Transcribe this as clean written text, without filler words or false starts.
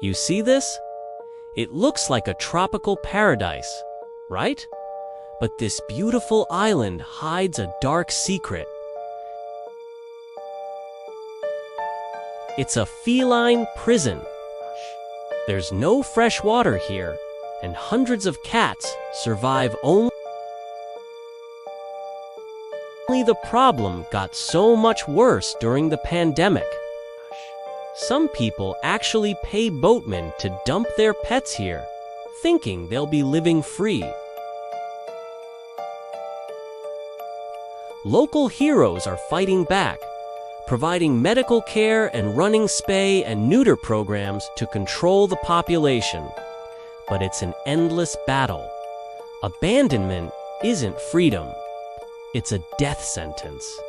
You see this? It looks like a tropical paradise, right? But this beautiful island hides a dark secret. It's a feline prison. There's no fresh water here, and hundreds of cats survive only. The problem got so much worse during the pandemic. Some people actually pay boatmen to dump their pets here, thinking they'll be living free. Local heroes are fighting back, providing medical care and running spay and neuter programs to control the population. But it's an endless battle. Abandonment isn't freedom. It's a death sentence.